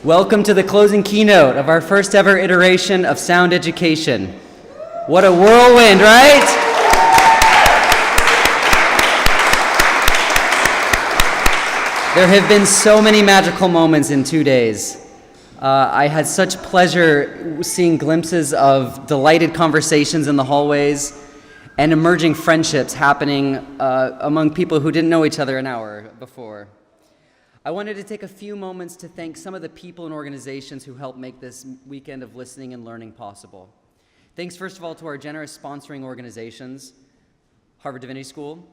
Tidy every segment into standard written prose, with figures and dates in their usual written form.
Welcome to the closing keynote of our first ever iteration of Sound Education. What a whirlwind, right? There have been so many magical moments in 2 days. I had such pleasure seeing glimpses of delighted conversations in the hallways and emerging friendships happening among people who didn't know each other an hour before. I wanted to take a few moments to thank some of the people and organizations who helped make this weekend of listening and learning possible. Thanks, first of all, to our generous sponsoring organizations, Harvard Divinity School,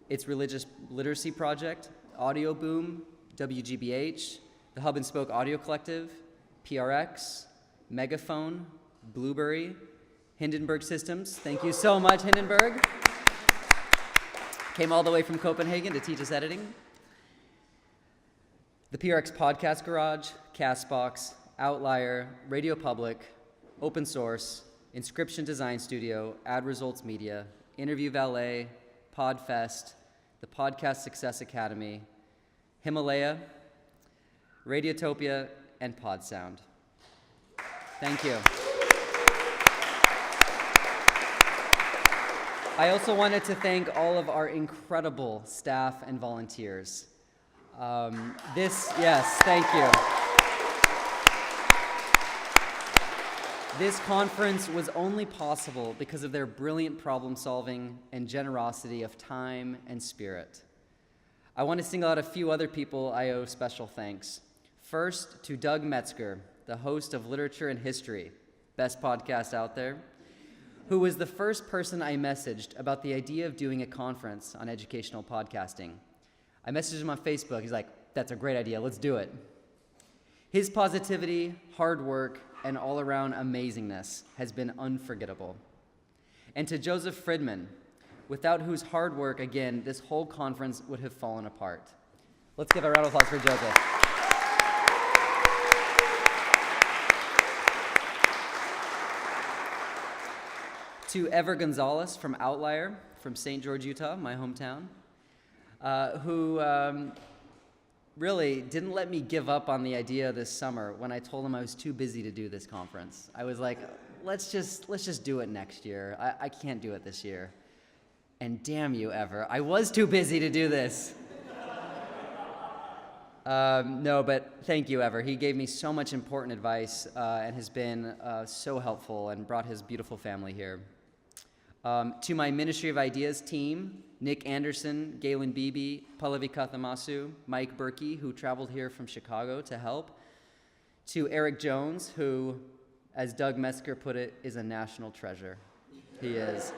its Religious Literacy Project, Audio Boom, WGBH, the Hub and Spoke Audio Collective, PRX, Megaphone, Blueberry, Hindenburg Systems. Thank you so much, Hindenburg. Came all the way from Copenhagen to teach us editing. The PRX Podcast Garage, Castbox, Outlier, Radio Public, Open Source, Inscription Design Studio, Ad Results Media, Interview Valet, Podfest, the Podcast Success Academy, Himalaya, Radiotopia, and PodSound. Thank you. I also wanted to thank all of our incredible staff and volunteers. Thank you. This conference was only possible because of their brilliant problem solving and generosity of time and spirit. I want to single out a few other people I owe special thanks. First, to Doug Metzger, the host of Literature and History, best podcast out there, who was the first person I messaged about the idea of doing a conference on educational podcasting. I messaged him on Facebook. He's like, that's a great idea. Let's do it. His positivity, hard work, and all-around amazingness has been unforgettable. And to Joseph Friedman, without whose hard work, again, this whole conference would have fallen apart. Let's give a round of applause for Joseph. To Ever Gonzalez from Outlier, from St. George, Utah, my hometown, who really didn't let me give up on the idea this summer when I told him I was too busy to do this conference. I was like, let's just do it next year. I can't do it this year. And damn you, Ever, I was too busy to do this. No, but thank you, Ever. He gave me so much important advice and has been so helpful and brought his beautiful family here. To my Ministry of Ideas team, Nick Anderson, Galen Beebe, Pallavi Kathamasu, Mike Berkey, who traveled here from Chicago to help. To Eric Jones, who, as Doug Metzger put it, is a national treasure. He is.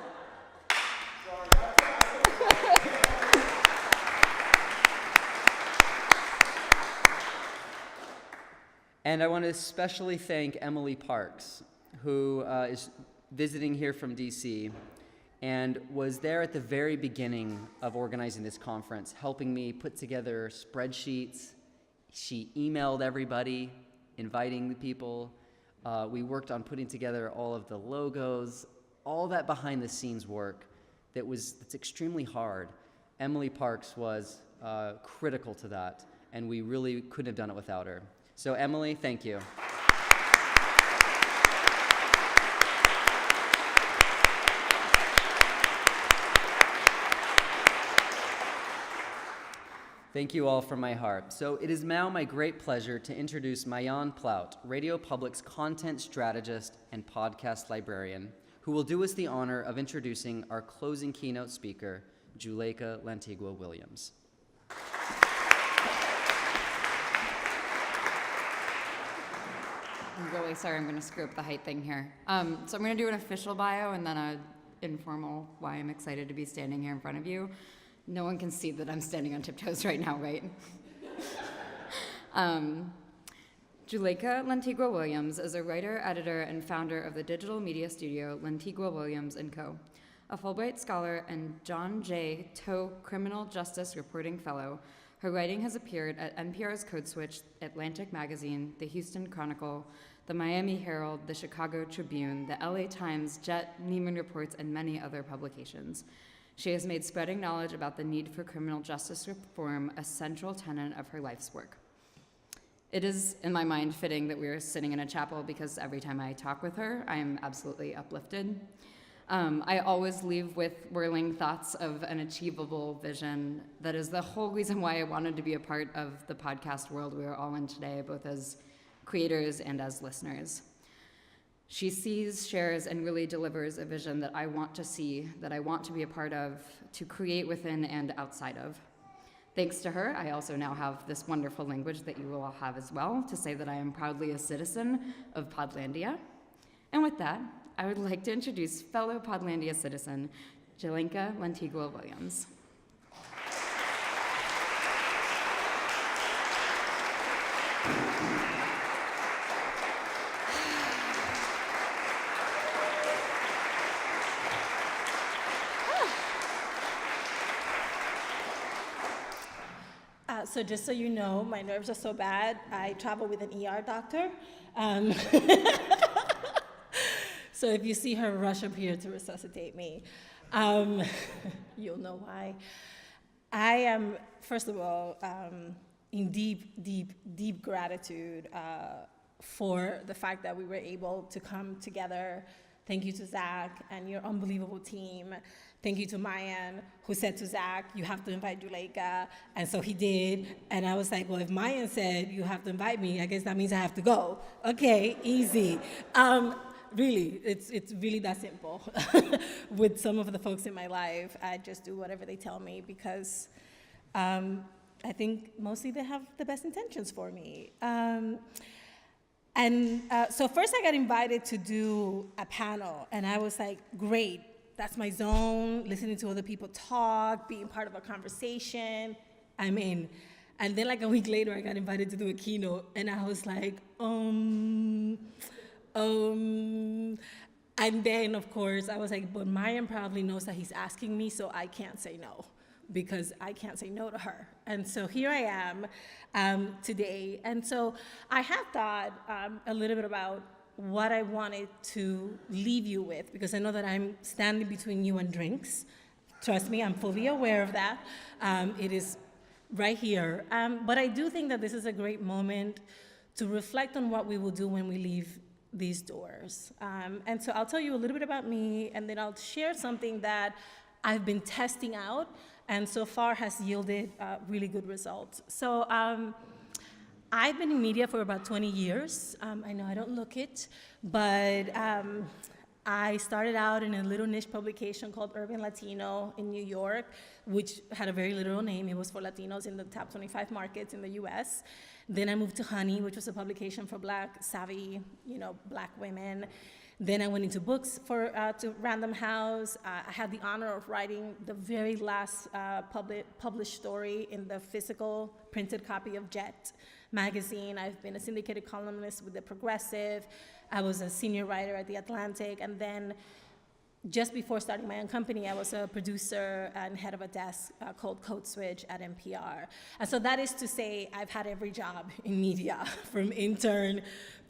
And I want to especially thank Emily Parks, who is visiting here from DC and was there at the very beginning of organizing this conference, helping me put together spreadsheets. She emailed everybody, inviting the people. We worked on putting together all of the logos, all that behind the scenes work that's extremely hard. Emily Parks was critical to that, and we really couldn't have done it without her. So Emily, thank you. Thank you all from my heart. So it is now my great pleasure to introduce Maayan Plout, Radio Public's content strategist and podcast librarian, who will do us the honor of introducing our closing keynote speaker, Juleyka Lantigua-Williams. I'm really sorry, I'm going to screw up the height thing here. So I'm going to do an official bio and then an informal why I'm excited to be standing here in front of you. No one can see that I'm standing on tiptoes right now, right? Juleyka Lantigua-Williams is a writer, editor, and founder of the digital media studio Lantigua-Williams & Co., a Fulbright Scholar and John J. Toe Criminal Justice Reporting Fellow. Her writing has appeared at NPR's Code Switch, Atlantic Magazine, the Houston Chronicle, the Miami Herald, the Chicago Tribune, the LA Times, Jet, Neiman Reports, and many other publications. She has made spreading knowledge about the need for criminal justice reform a central tenet of her life's work. It is, in my mind, fitting that we are sitting in a chapel because every time I talk with her, I am absolutely uplifted. I always leave with whirling thoughts of an achievable vision. That is the whole reason why I wanted to be a part of the podcast world we are all in today, both as creators and as listeners. She sees, shares, and really delivers a vision that I want to see, that I want to be a part of, to create within and outside of. Thanks to her, I also now have this wonderful language that you will all have as well, to say that I am proudly a citizen of Podlandia. And with that, I would like to introduce fellow Podlandia citizen, Juleyka Lantigua-Williams. So just so you know, my nerves are so bad, I travel with an ER doctor. So if you see her rush up here to resuscitate me, you'll know why. I am, first of all, in deep, deep, deep gratitude for the fact that we were able to come together. Thank you to Zach and your unbelievable team. Thank you to Mayan, who said to Zach, you have to invite Juleyka. And so he did. And I was like, well, if Mayan said you have to invite me, I guess that means I have to go. Okay, easy. Really, it's really that simple. With some of the folks in my life, I just do whatever they tell me because I think mostly they have the best intentions for me. So first I got invited to do a panel, and I was like, great, that's my zone, listening to other people talk, being part of a conversation, I'm in. And then like a week later, I got invited to do a keynote, and I was like, and then of course, I was like, but Mariam probably knows that he's asking me, so I can't say no, because I can't say no to her. And so here I am today. And so I have thought a little bit about what I wanted to leave you with, because I know that I'm standing between you and drinks. Trust me, I'm fully aware of that. It is right here. But I do think that this is a great moment to reflect on what we will do when we leave these doors. And so I'll tell you a little bit about me, and then I'll share something that I've been testing out and so far has yielded really good results. So I've been in media for about 20 years. I know I don't look it, but I started out in a little niche publication called Urban Latino in New York, which had a very literal name. It was for Latinos in the top 25 markets in the US. Then I moved to Honey, which was a publication for Black savvy, Black women. Then I went into books to Random House. I had the honor of writing the very last published story in the physical printed copy of Jet magazine. I've been a syndicated columnist with The Progressive. I was a senior writer at The Atlantic. And then just before starting my own company, I was a producer and head of a desk called Code Switch at NPR. And so that is to say, I've had every job in media, from intern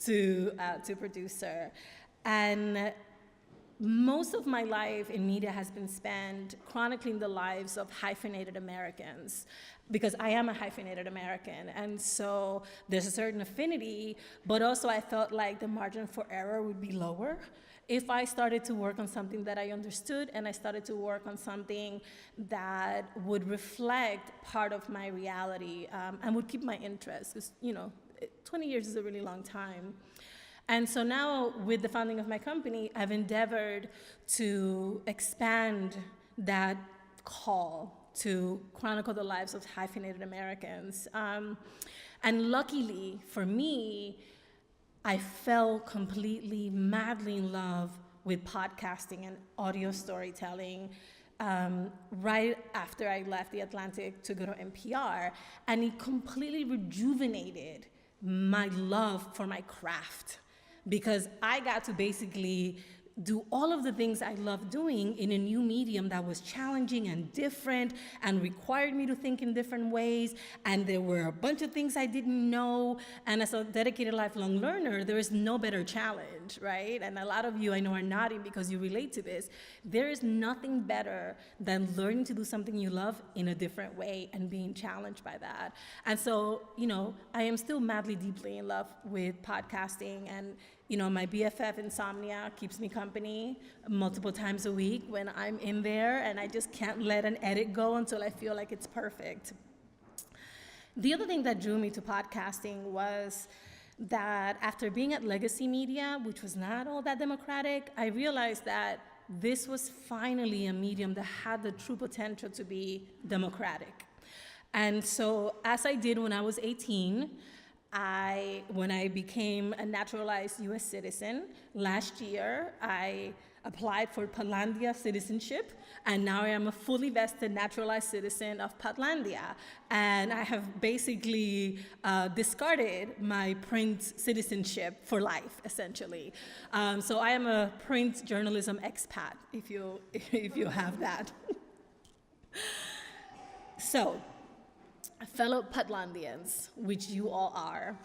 to producer. And most of my life in media has been spent chronicling the lives of hyphenated Americans, because I am a hyphenated American. And so there's a certain affinity, but also I felt like the margin for error would be lower if I started to work on something that I understood, and I started to work on something that would reflect part of my reality and would keep my interest, because 20 years is a really long time. And so now, with the founding of my company, I've endeavored to expand that call to chronicle the lives of hyphenated Americans. And luckily for me, I fell completely, madly in love with podcasting and audio storytelling right after I left The Atlantic to go to NPR. And it completely rejuvenated my love for my craft, because I got to basically do all of the things I love doing in a new medium that was challenging and different and required me to think in different ways. And there were a bunch of things I didn't know. And as a dedicated lifelong learner, there is no better challenge, right? And a lot of you I know are nodding because you relate to this. There is nothing better than learning to do something you love in a different way and being challenged by that. And so, I am still madly, deeply in love with podcasting, and my BFF Insomnia keeps me company multiple times a week when I'm in there, and I just can't let an edit go until I feel like it's perfect. The other thing that drew me to podcasting was that after being at legacy media, which was not all that democratic, I realized that this was finally a medium that had the true potential to be democratic. And so, as I did when I was 18, when I became a naturalized US citizen last year, I applied for Podlandia citizenship, and now I am a fully vested naturalized citizen of Podlandia. And I have basically discarded my print citizenship for life, essentially. So I am a print journalism expat, if you have that. So, fellow Podlandians, which you all are,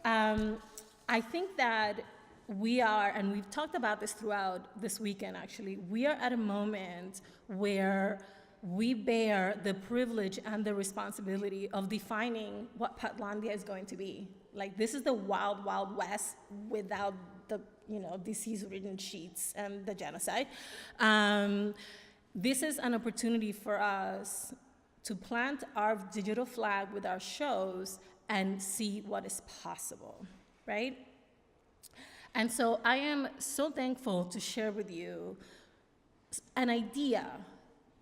I think that we are, and we've talked about this throughout this weekend actually, we are at a moment where we bear the privilege and the responsibility of defining what Podlandia is going to be. Like, this is the wild, wild west without the, disease-ridden sheets and the genocide. This is an opportunity for us to plant our digital flag with our shows and see what is possible, right? And so I am so thankful to share with you an idea,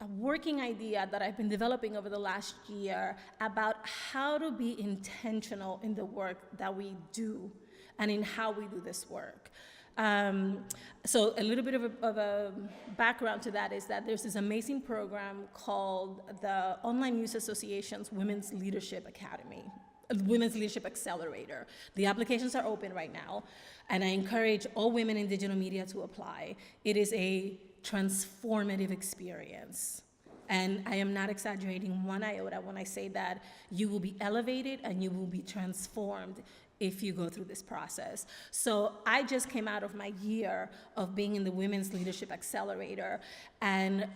a working idea that I've been developing over the last year about how to be intentional in the work that we do and in how we do this work. So a little bit of a background to that is that there's this amazing program called the Online News Association's Women's Leadership Academy, Women's Leadership Accelerator. The applications are open right now, and I encourage all women in digital media to apply. It is a transformative experience. And I am not exaggerating one iota when I say that you will be elevated and you will be transformed if you go through this process. So I just came out of my year of being in the Women's Leadership Accelerator, and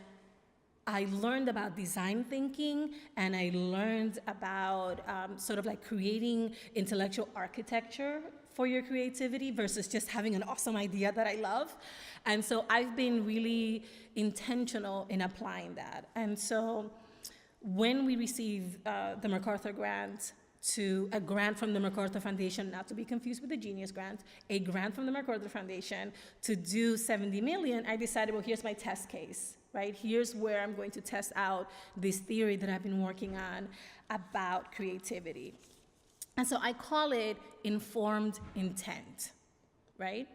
I learned about design thinking, and I learned about sort of like creating intellectual architecture for your creativity versus just having an awesome idea that I love. And so I've been really intentional in applying that. And so when we received the MacArthur grant, a grant from the MacArthur Foundation, not to be confused with the Genius Grant, a grant from the MacArthur Foundation to do 70 million, I decided, well, here's my test case, right? Here's where I'm going to test out this theory that I've been working on about creativity. And so I call it informed intent, right?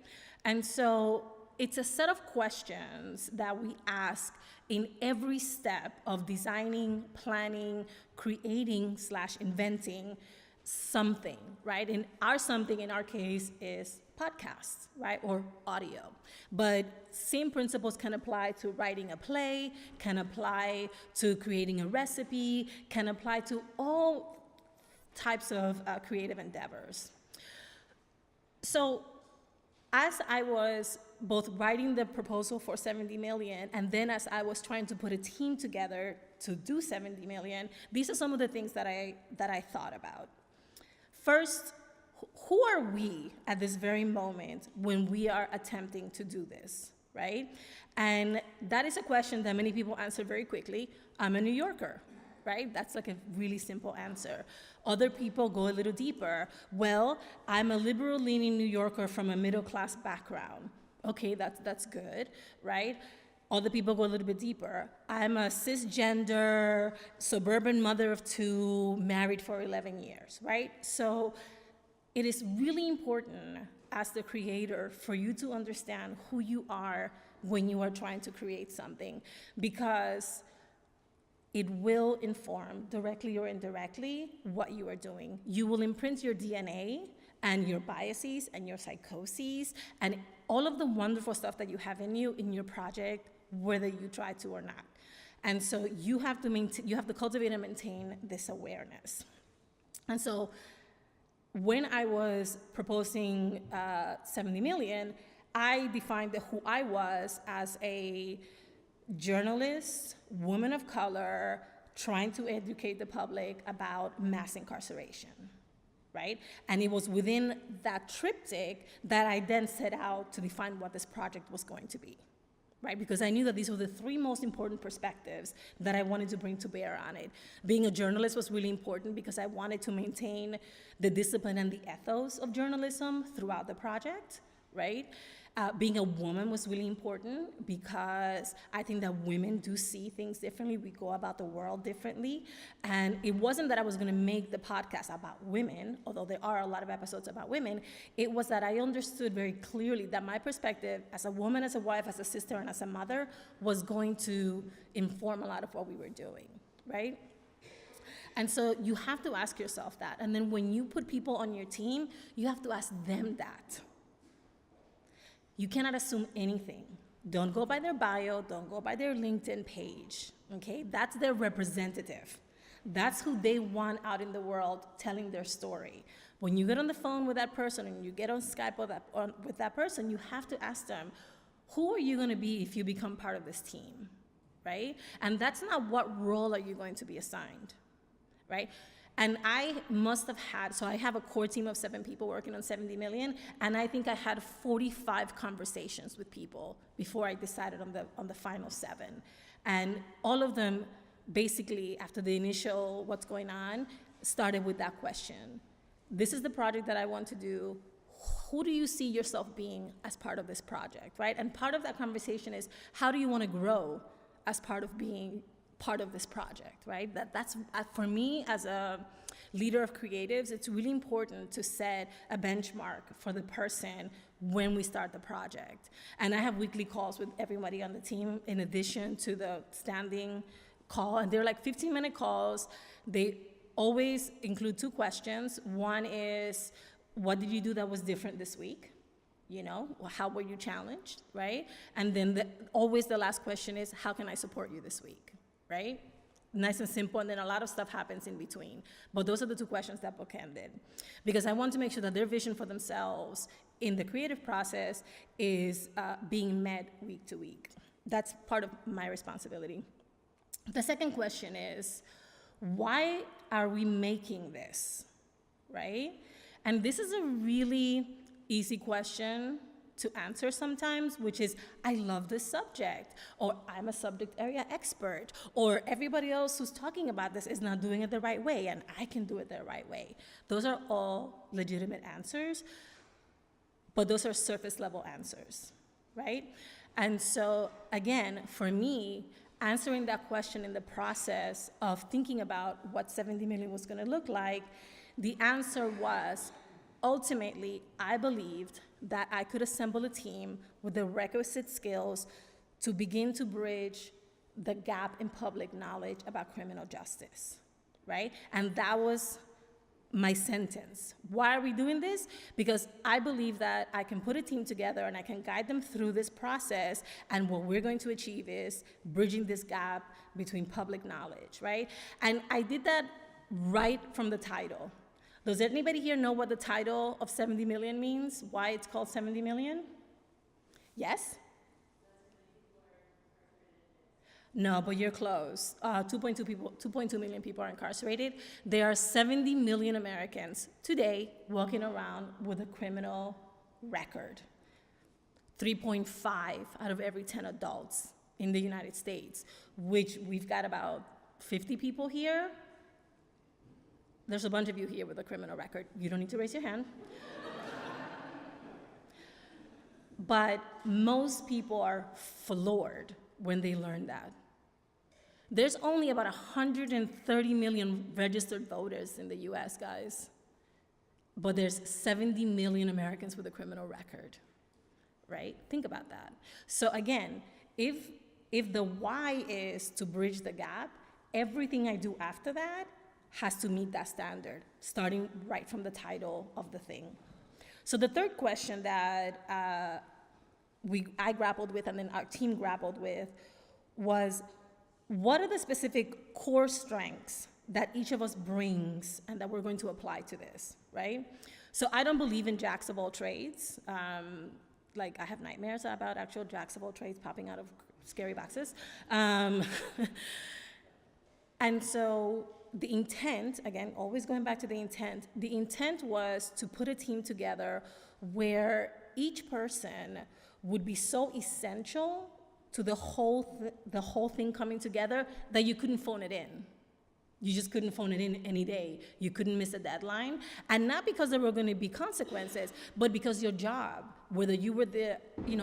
And so it's a set of questions that we ask in every step of designing, planning, creating/inventing something, right? And our something in our case is podcasts, right? Or audio. But same principles can apply to writing a play, can apply to creating a recipe, can apply to all types of creative endeavors. So as I was both writing the proposal for 70 million, and then as I was trying to put a team together to do 70 million, these are some of the things that I thought about. First, who are we at this very moment when we are attempting to do this, right? And that is a question that many people answer very quickly. I'm a New Yorker, right? That's like a really simple answer. Other people go a little deeper. Well, I'm a liberal-leaning New Yorker from a middle-class background. Okay, that's good, right? Other people go a little bit deeper. I'm a cisgender, suburban mother of two, married for 11 years, right? So it is really important as the creator for you to understand who you are when you are trying to create something, because it will inform, directly or indirectly, what you are doing. You will imprint your DNA and your biases and your psychoses and all of the wonderful stuff that you have in you in your project, whether you try to or not. And so you have to cultivate and maintain this awareness. And so when I was proposing 70 million, I defined who I was as a journalist, woman of color, trying to educate the public about mass incarceration, right? And it was within that triptych that I then set out to define what this project was going to be, right? Because I knew that these were the three most important perspectives that I wanted to bring to bear on it. Being a journalist was really important because I wanted to maintain the discipline and the ethos of journalism throughout the project, right? Being a woman was really important because I think that women do see things differently. We go about the world differently. And it wasn't that I was gonna make the podcast about women, although there are a lot of episodes about women. It was that I understood very clearly that my perspective as a woman, as a wife, as a sister, and as a mother was going to inform a lot of what we were doing, right? And so you have to ask yourself that. And then when you put people on your team, you have to ask them that. You cannot assume anything. Don't go by their bio, don't go by their LinkedIn page, okay? That's their representative. That's who they want out in the world telling their story. When you get on the phone with that person and you get on Skype with that person, you have to ask them, who are you gonna be if you become part of this team, right? And that's not what role are you going to be assigned, right? And I must have had, so I have a core team of 7 people working on 70 million, and I think I had 45 conversations with people before I decided on the final 7. And all of them, basically, after the initial what's going on, started with that question. This is the project that I want to do. Who do you see yourself being as part of this project, right? And part of that conversation is, how do you want to grow as part of being part of this project, right? That's for me as a leader of creatives, it's really important to set a benchmark for the person when we start the project. And I have weekly calls with everybody on the team in addition to the standing call, and they're like 15-minute calls. They always include 2 questions. One is, what did you do that was different this week? You know, how were you challenged, right? And then always the last question is, how can I support you this week? Right? Nice and simple, and then a lot of stuff happens in between. But those are the 2 questions that bookended. Because I want to make sure that their vision for themselves in the creative process is being met week to week. That's part of my responsibility. The second question is, why are we making this, right? And this is a really easy question to answer sometimes, which is, I love this subject, or I'm a subject area expert, or everybody else who's talking about this is not doing it the right way, and I can do it the right way. Those are all legitimate answers, but those are surface level answers, right? And so again, for me, answering that question in the process of thinking about what 70 million was gonna look like, the answer was, ultimately, I believed that I could assemble a team with the requisite skills to begin to bridge the gap in public knowledge about criminal justice, right? And that was my sentence. Why are we doing this? Because I believe that I can put a team together and I can guide them through this process, and what we're going to achieve is bridging this gap between public knowledge, right? And I did that right from the title. Does anybody here know what the title of 70 million means? Why it's called 70 million? Yes? No, but you're close. 2.2 million people are incarcerated. There are 70 million Americans today walking around with a criminal record. 3.5 out of every 10 adults in the United States, which we've got about 50 people here. There's a bunch of you here with a criminal record. You don't need to raise your hand. But most people are floored when they learn that. There's only about 130 million registered voters in the US, guys. But there's 70 million Americans with a criminal record, right? Think about that. So again, if the why is to bridge the gap, everything I do after that has to meet that standard, starting right from the title of the thing. So the third question that I grappled with and then our team grappled with was, what are the specific core strengths that each of us brings and that we're going to apply to this, right? So I don't believe in jacks of all trades. Like, I have nightmares about actual jacks of all trades popping out of scary boxes. And so the intent, again, always going back to the intent was to put a team together where each person would be so essential to the whole thing coming together that you couldn't phone it in. You just couldn't phone it in any day. You couldn't miss a deadline. And not because there were going to be consequences, but because your job, whether you were the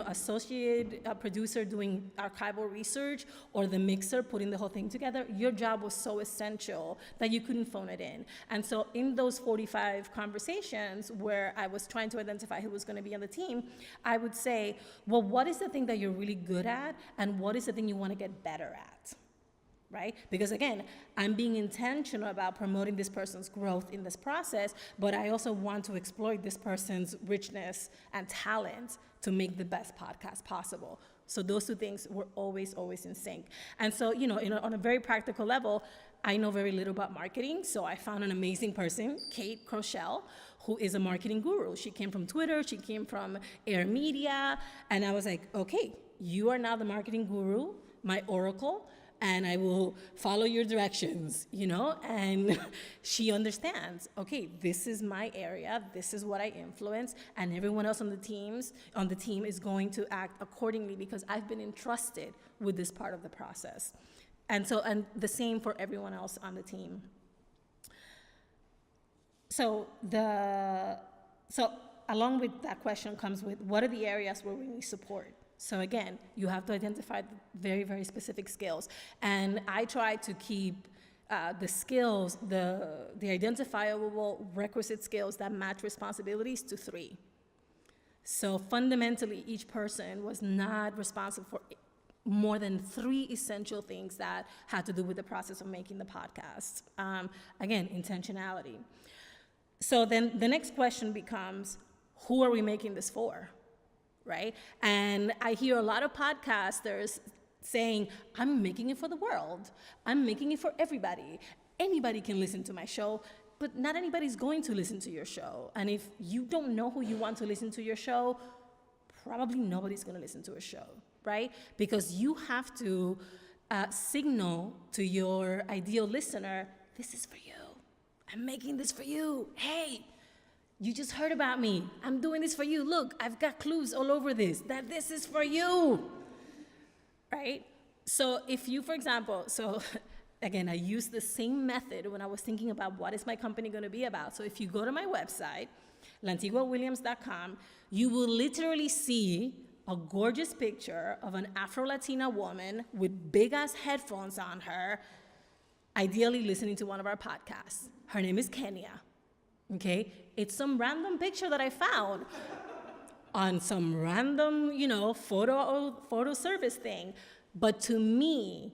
associate producer doing archival research or the mixer putting the whole thing together, your job was so essential that you couldn't phone it in. And so in those 45 conversations where I was trying to identify who was going to be on the team, I would say, well, what is the thing that you're really good at, and what is the thing you want to get better at? Right? Because again, I'm being intentional about promoting this person's growth in this process, but I also want to exploit this person's richness and talent to make the best podcast possible. So those two things were always in sync. And so, on a very practical level, I know very little about marketing, so I found an amazing person, Kate Crochelle, who is a marketing guru. She came from Twitter, she came from Air Media, and I was like, okay, you are now the marketing guru, my oracle, and I will follow your directions, and she understands, okay, this is my area, this is what I influence, and everyone else on the team is going to act accordingly because I've been entrusted with this part of the process. And the same for everyone else on the team. So along with that question comes with, what are the areas where we need support? So again, you have to identify very, very specific skills. And I try to keep the skills, the identifiable requisite skills that match responsibilities to 3. So fundamentally, each person was not responsible for more than 3 essential things that had to do with the process of making the podcast. Again, intentionality. So then the next question becomes, who are we making this for? Right? And I hear a lot of podcasters saying, I'm making it for the world. I'm making it for everybody. Anybody can listen to my show, but not anybody's going to listen to your show. And if you don't know who you want to listen to your show, probably nobody's going to listen to a show, right? Because you have to signal to your ideal listener, this is for you. I'm making this for you. Hey, you just heard about me. I'm doing this for you. Look, I've got clues all over this, that this is for you, right? So if you, for example, again, I use the same method when I was thinking about what is my company going to be about. So if you go to my website, Lantigua-Williams.com, you will literally see a gorgeous picture of an Afro-Latina woman with big-ass headphones on her, ideally listening to one of our podcasts. Her name is Kenya. Okay, it's some random picture that I found on some random, photo service thing. But to me,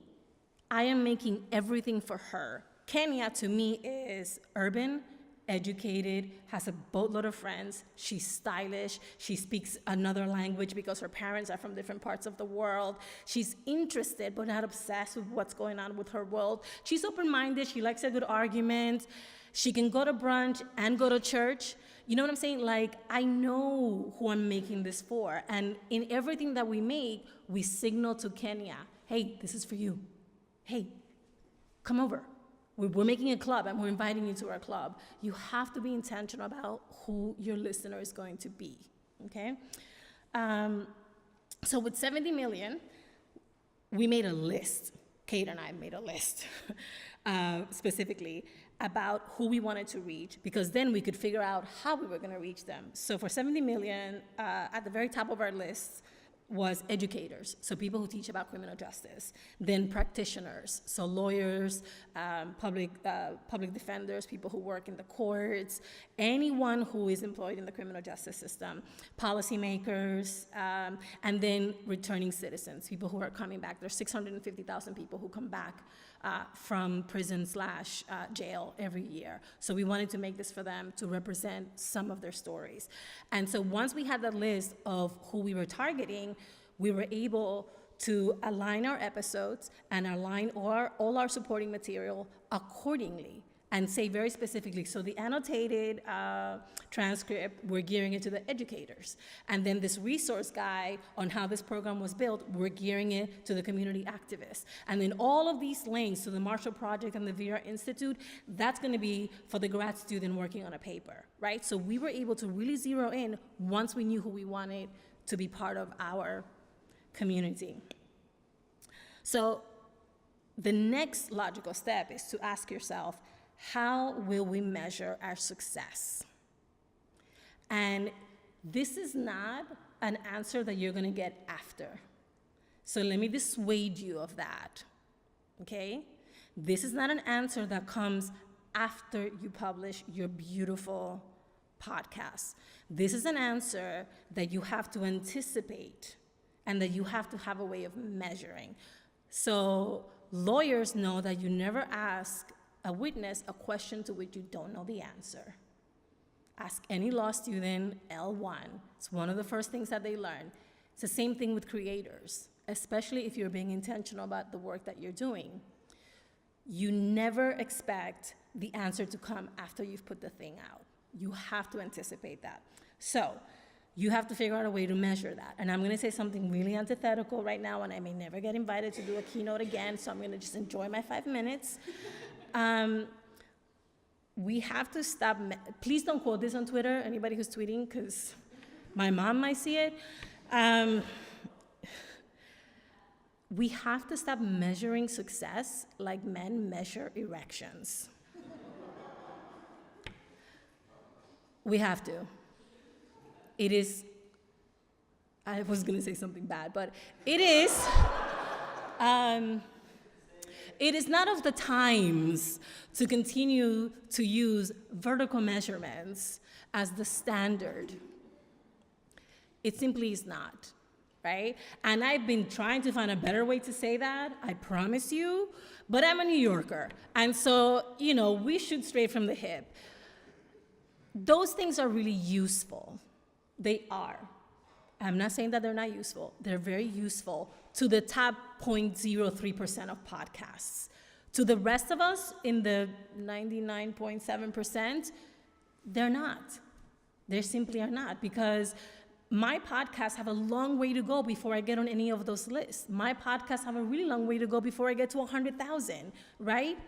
I am making everything for her. Kenya, to me, is urban, educated, has a boatload of friends. She's stylish. She speaks another language because her parents are from different parts of the world. She's interested but not obsessed with what's going on with her world. She's open-minded. She likes a good argument. She can go to brunch and go to church. You know what I'm saying? Like, I know who I'm making this for. And in everything that we make, we signal to Kenya, hey, this is for you. Hey, come over. We're making a club and we're inviting you to our club. You have to be intentional about who your listener is going to be, okay? So with 70 million, we made a list. Kate and I made a list specifically about who we wanted to reach, because then we could figure out how we were going to reach them. So for 70 million, at the very top of our list was educators, so people who teach about criminal justice, then practitioners, so lawyers, public defenders, people who work in the courts, anyone who is employed in the criminal justice system, policymakers, and then returning citizens, people who are coming back. There's 650,000 people who come back from prison/jail every year. So we wanted to make this for them to represent some of their stories. And so once we had the list of who we were targeting, we were able to align our episodes and align all our supporting material accordingly and say very specifically, so the annotated transcript, we're gearing it to the educators. And then this resource guide on how this program was built, we're gearing it to the community activists. And then all of these links to the Marshall Project and the Vera Institute, that's gonna be for the grad student working on a paper, right? So we were able to really zero in once we knew who we wanted to be part of our community. So the next logical step is to ask yourself, how will we measure our success? And this is not an answer that you're gonna get after. So let me dissuade you of that, okay? This is not an answer that comes after you publish your beautiful podcast. This is an answer that you have to anticipate and that you have to have a way of measuring. So lawyers know that you never ask a witness a question to which you don't know the answer. Ask any law student, L1. It's one of the first things that they learn. It's the same thing with creators, especially if you're being intentional about the work that you're doing. You never expect the answer to come after you've put the thing out. You have to anticipate that. So you have to figure out a way to measure that. And I'm gonna say something really antithetical right now, and I may never get invited to do a keynote again, so I'm gonna just enjoy my 5 minutes. We have to stop, please don't quote this on Twitter, anybody who's tweeting, because my mom might see it. We have to stop measuring success like men measure erections. We have to. It is, I was gonna say something bad, but it is not of the times to continue to use vertical measurements as the standard. It simply is not, right? And I've been trying to find a better way to say that, I promise you, but I'm a New Yorker. And so, we shoot straight from the hip. Those things are really useful. They are. I'm not saying that they're not useful. They're very useful to the top 0.03% of podcasts. To the rest of us, in the 99.7%, they're not. They simply are not, because my podcasts have a long way to go before I get on any of those lists. My podcasts have a really long way to go before I get to 100,000, right?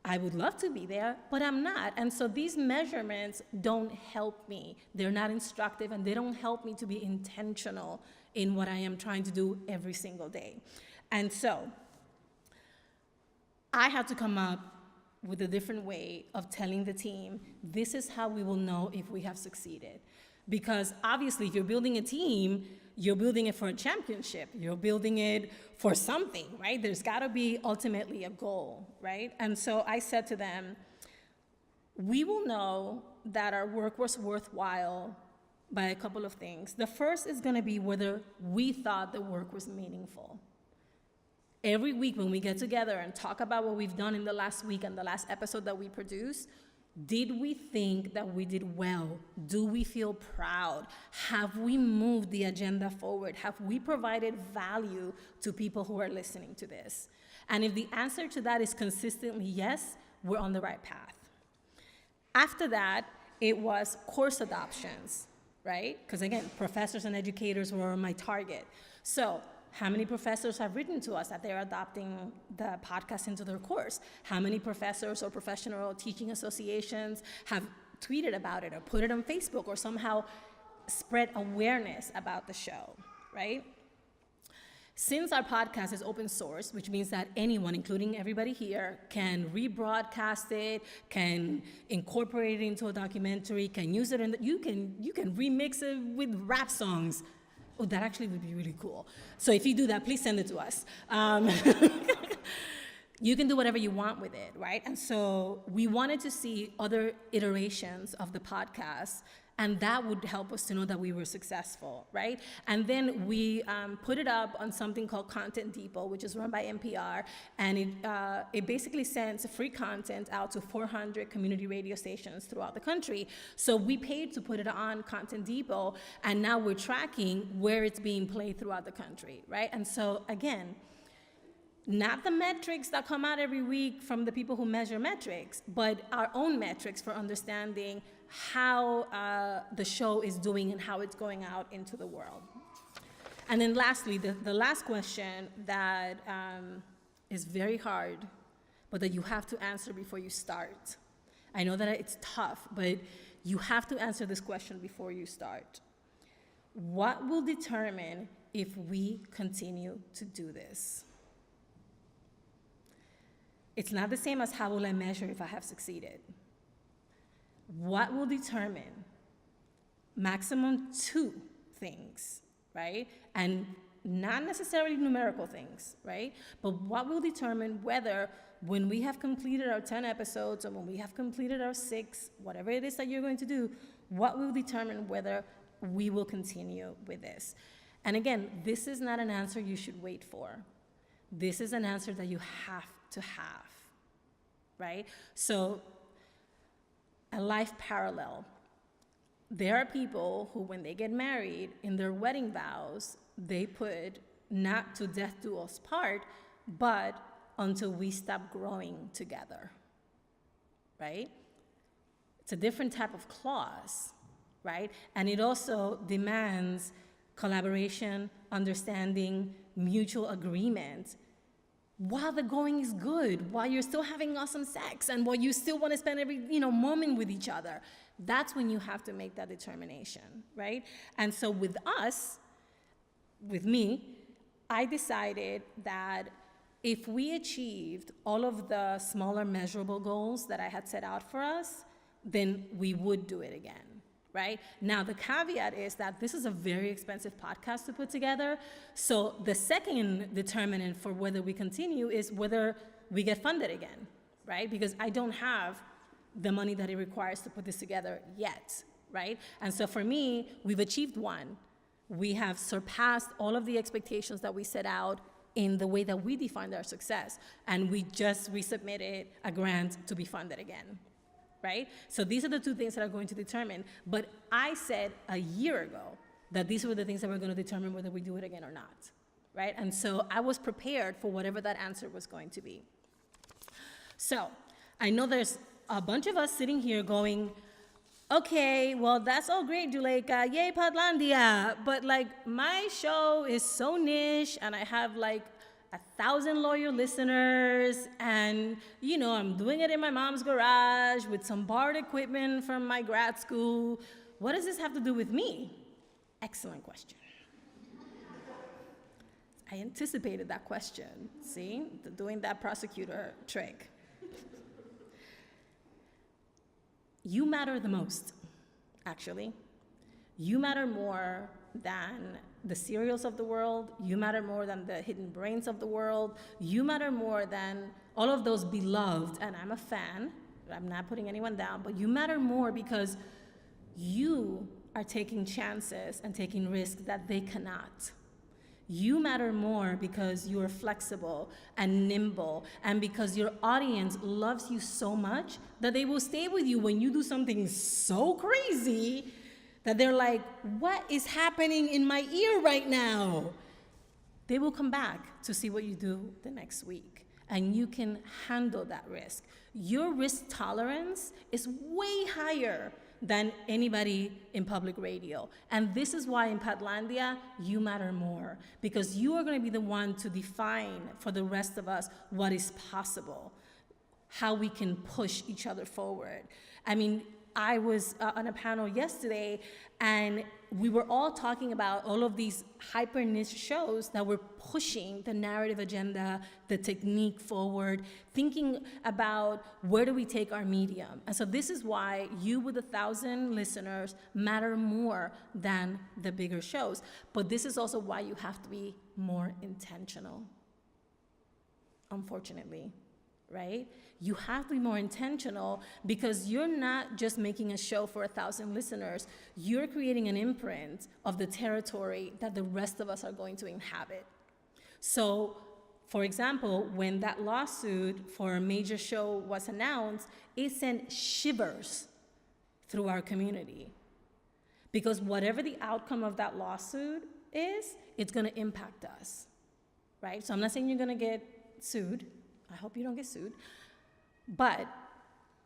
I would love to be there, but I'm not. And so these measurements don't help me. They're not instructive, and they don't help me to be intentional in what I am trying to do every single day. And so I had to come up with a different way of telling the team, this is how we will know if we have succeeded. Because obviously, if you're building a team, you're building it for a championship. You're building it for something, right? There's gotta be ultimately a goal, right? And so I said to them, we will know that our work was worthwhile by a couple of things. The first is gonna be whether we thought the work was meaningful. Every week when we get together and talk about what we've done in the last week and the last episode that we produced, did we think that we did well? Do we feel proud? Have we moved the agenda forward? Have we provided value to people who are listening to this? And if the answer to that is consistently yes, we're on the right path. After that, it was course adoptions, right? Because again, professors and educators were my target. So how many professors have written to us that they're adopting the podcast into their course? How many professors or professional teaching associations have tweeted about it or put it on Facebook or somehow spread awareness about the show, right? Since our podcast is open source, which means that anyone, including everybody here, can rebroadcast it, can incorporate it into a documentary, can use it, you can remix it with rap songs. Oh, that actually would be really cool. So if you do that, please send it to us. You can do whatever you want with it, right? And so we wanted to see other iterations of the podcast And that would help us to know that we were successful, right? And then we put it up on something called Content Depot, which is run by NPR, and it basically sends free content out to 400 community radio stations throughout the country. So we paid to put it on Content Depot, and now we're tracking where it's being played throughout the country, right? And so again, not the metrics that come out every week from the people who measure metrics, but our own metrics for understanding how the show is doing and how it's going out into the world. And then lastly, the last question that is very hard, but that you have to answer before you start. I know that it's tough, but you have to answer this question before you start. What will determine if we continue to do this? It's not the same as how will I measure if I have succeeded. What will determine maximum 2 things, right? And not necessarily numerical things, right? But what will determine whether when we have completed our 10 episodes or when we have completed our 6, whatever it is that you're going to do, what will determine whether we will continue with this? And again, this is not an answer you should wait for. This is an answer that you have to have, right? So, a life parallel. There are people who, when they get married, in their wedding vows, they put not to death do us part, but until we stop growing together, right? It's a different type of clause, right? And it also demands collaboration, understanding, mutual agreement, while the going is good, while you're still having awesome sex, and while you still want to spend every moment with each other. That's when you have to make that determination, right? And so with us, with me, I decided that if we achieved all of the smaller measurable goals that I had set out for us, then we would do it again. Right? Now, the caveat is that this is a very expensive podcast to put together. So the second determinant for whether we continue is whether we get funded again, right? Because I don't have the money that it requires to put this together yet, right? And so for me, we've achieved one. We have surpassed all of the expectations that we set out in the way that we defined our success. And we just resubmitted a grant to be funded again. Right? So these are the 2 things that are going to determine. But I said a year ago that these were the things that were going to determine whether we do it again or not. Right? And so I was prepared for whatever that answer was going to be. So I know there's a bunch of us sitting here going, okay, well, that's all great, Juleyka. Yay, Podlandia. But my show is so niche, and I have 1,000 loyal listeners, and I'm doing it in my mom's garage with some borrowed equipment from my grad school. What does this have to do with me? Excellent question. I anticipated that question. See, doing that prosecutor trick. You matter the most, actually. You matter more than the cereals of the world. You matter more than the hidden brains of the world. You matter more than all of those beloved, and I'm a fan, I'm not putting anyone down, but you matter more because you are taking chances and taking risks that they cannot. You matter more because you are flexible and nimble, and because your audience loves you so much that they will stay with you when you do something so crazy that they're like, what is happening in my ear right now? They will come back to see what you do the next week, and you can handle that risk. Your risk tolerance is way higher than anybody in public radio. And this is why in Podlandia, you matter more, because you are going to be the one to define for the rest of us what is possible, how we can push each other forward. I mean, I was on a panel yesterday, and we were all talking about all of these hyper niche shows that were pushing the narrative agenda, the technique forward, thinking about where do we take our medium. And so this is why you with 1,000 listeners matter more than the bigger shows. But this is also why you have to be more intentional, unfortunately. right? You have to be more intentional because you're not just making a show for 1,000 listeners. You're creating an imprint of the territory that the rest of us are going to inhabit. So, for example, when that lawsuit for a major show was announced, it sent shivers through our community. Because whatever the outcome of that lawsuit is, it's going to impact us, right? So I'm not saying you're going to get sued. I hope you don't get sued. But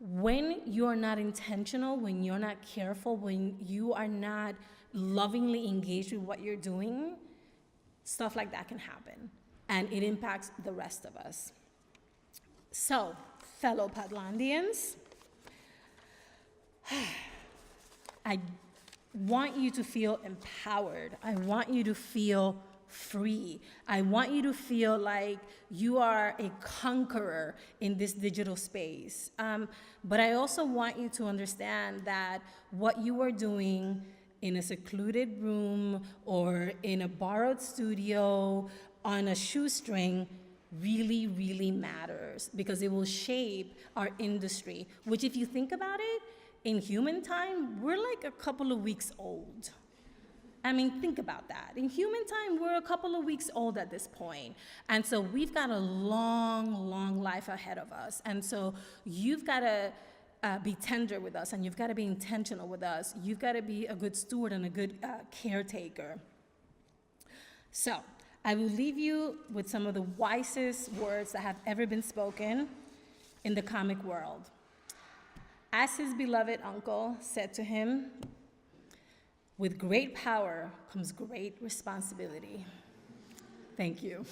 when you're not intentional, when you're not careful, when you are not lovingly engaged with what you're doing, stuff like that can happen. And it impacts the rest of us. So, fellow Podlandians, I want you to feel empowered. I want you to feel free. I want you to feel like you are a conqueror in this digital space. But I also want you to understand that what you are doing in a secluded room or in a borrowed studio on a shoestring really, really matters because it will shape our industry, which if you think about it, in human time, we're like a couple of weeks old. I mean, think about that. In human time, we're a couple of weeks old at this point. And so we've got a long, long life ahead of us. And so you've got to be tender with us, and you've got to be intentional with us. You've got to be a good steward and a good caretaker. So I will leave you with some of the wisest words that have ever been spoken in the comic world. As his beloved uncle said to him, with great power comes great responsibility. Thank you.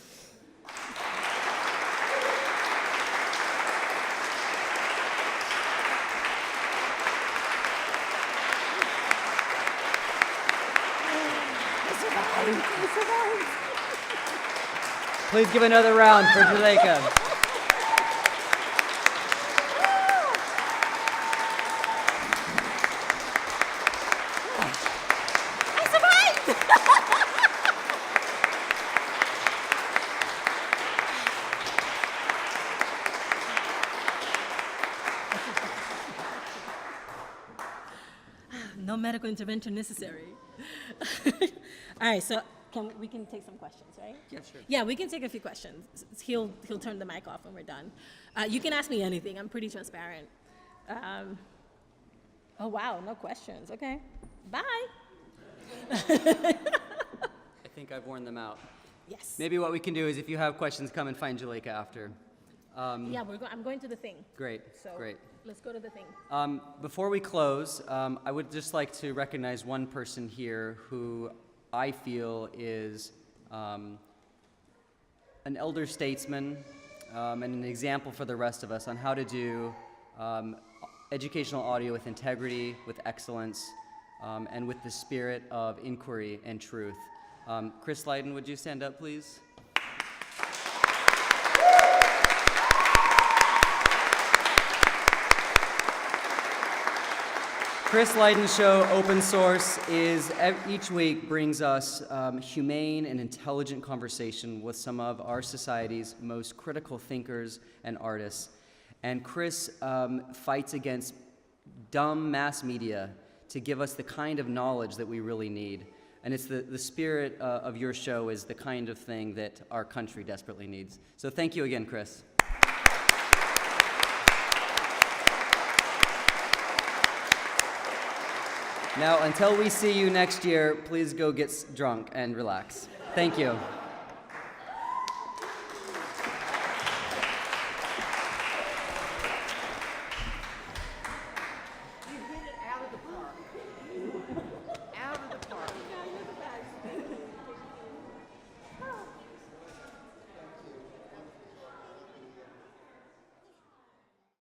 Please give another round for Juleyka. No medical intervention necessary. All right, so we can take some questions, right? Yeah, sure. Yeah, we can take a few questions. He'll turn the mic off when we're done. You can ask me anything. I'm pretty transparent. Oh, wow, no questions. Okay, bye. I think I've worn them out. Yes. Maybe what we can do is if you have questions, come and find Juleyka after. Yeah, I'm going to the thing. Great, So great. let's go to the thing. Before we close, I would just like to recognize one person here who I feel is an elder statesman and an example for the rest of us on how to do educational audio with integrity, with excellence, and with the spirit of inquiry and truth. Chris Lydon, would you stand up, please? Chris Lydon's show, Open Source, is each week brings us humane and intelligent conversation with some of our society's most critical thinkers and artists. And Chris fights against dumb mass media to give us the kind of knowledge that we really need. And it's the spirit of your show is the kind of thing that our country desperately needs. So thank you again, Chris. Now, until we see you next year, please go get drunk and relax. Thank you.